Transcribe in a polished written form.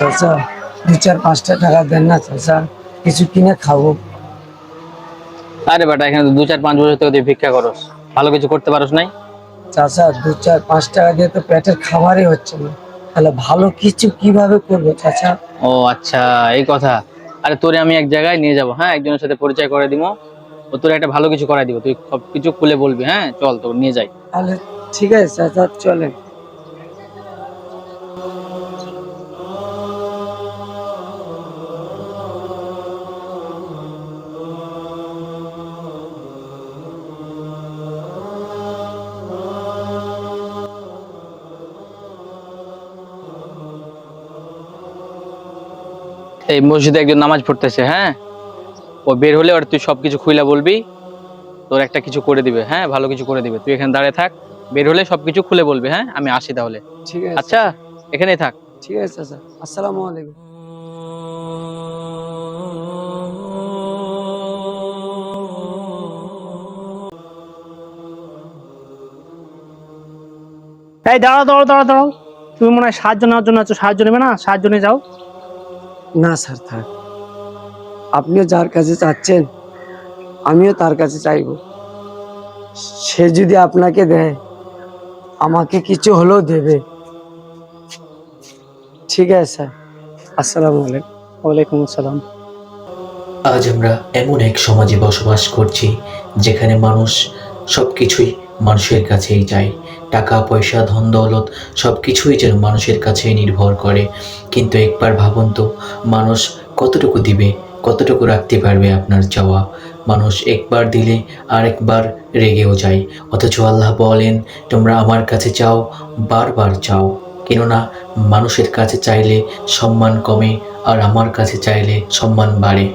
চাচা, 2-4-5 টাকা দেন না চাচা, কিছু কিনে খাবো। আরে বেটা, এখানে তো 2-4-5 বছর থেকে তুই ভিক্ষা করস, ভালো কিছু করতে পারস নাই? চাচা, 2-4-5 টাকা দিয়ে তো পেটের খাবারই হচ্ছে না, তাহলে ভালো কিছু কিভাবে করবো চাচা? ও আচ্ছা, এই কথা। আরে তোরে আমি এক জায়গায় নিয়ে যাব, হ্যাঁ, একজনের সাথে পরিচয় করে দিব। ও তোর একটা ভালো কিছু করাই দিব, তুই সব কিছু খুলে বলবি। হ্যাঁ, চল তোর নিয়ে যাই। তাহলে ঠিক আছে চাচা, চলেন। এই মসজিদে একজন নামাজ পড়তেছে, হ্যাঁ, ও বের হলে আর তুই সবকিছু খুইলা বলবি, তোর একটা কিছু করে দিবে, হ্যাঁ, ভালো কিছু করে দিবে। তুই এখানে দাঁড়িয়ে থাক, বের হলে সবকিছু খুলে বলবি। হ্যাঁ, আমি আসি তাহলে। ঠিক আছে আচ্ছা, চাচা। এখানেই থাক। ঠিক আছে চাচা, আসসালামু আলাইকুম। এই দাঁড়াও দাঁড়াও দাঁড়াও দাঁড়াও, তুমি মনে হয় সাহায্য নেওয়ার জন্য আছো, সাহায্য নেবে না? সাহায্য নিয়ে যাও। না স্যার, থাক। আপনিও যার কাছে চাচ্ছেন, আমিও তার কাছে চাইবো। সে যদি আপনাকে দেয়, আমাকে কিছু হলেও দেবে। ঠিক আছে স্যার, আসসালামু আলাইকুম। ওয়ালাইকুম আসসালাম। আজ আমরা এমন এক সমাজে বসবাস করছি যেখানে মানুষ সব কিছুই মানুষের কাছেই চায়। টাকা পয়সা ধন দৌলত সব কিছুই যেন মানুষের কাছেই নির্ভর করে। কিন্তু একবার ভাবুন তো, মানুষ কতটুকু দিবে, কতটুকু রাখতে পারবে আপনার চাওয়া? মানুষ একবার দিলে আরেকবার রেগেও যায়। অথচ আল্লাহ বলেন, তোমরা আমার কাছে চাও, বারবার চাও। কেননা মানুষের কাছে চাইলে সম্মান কমে, আর আমার কাছে চাইলে সম্মান বাড়ে।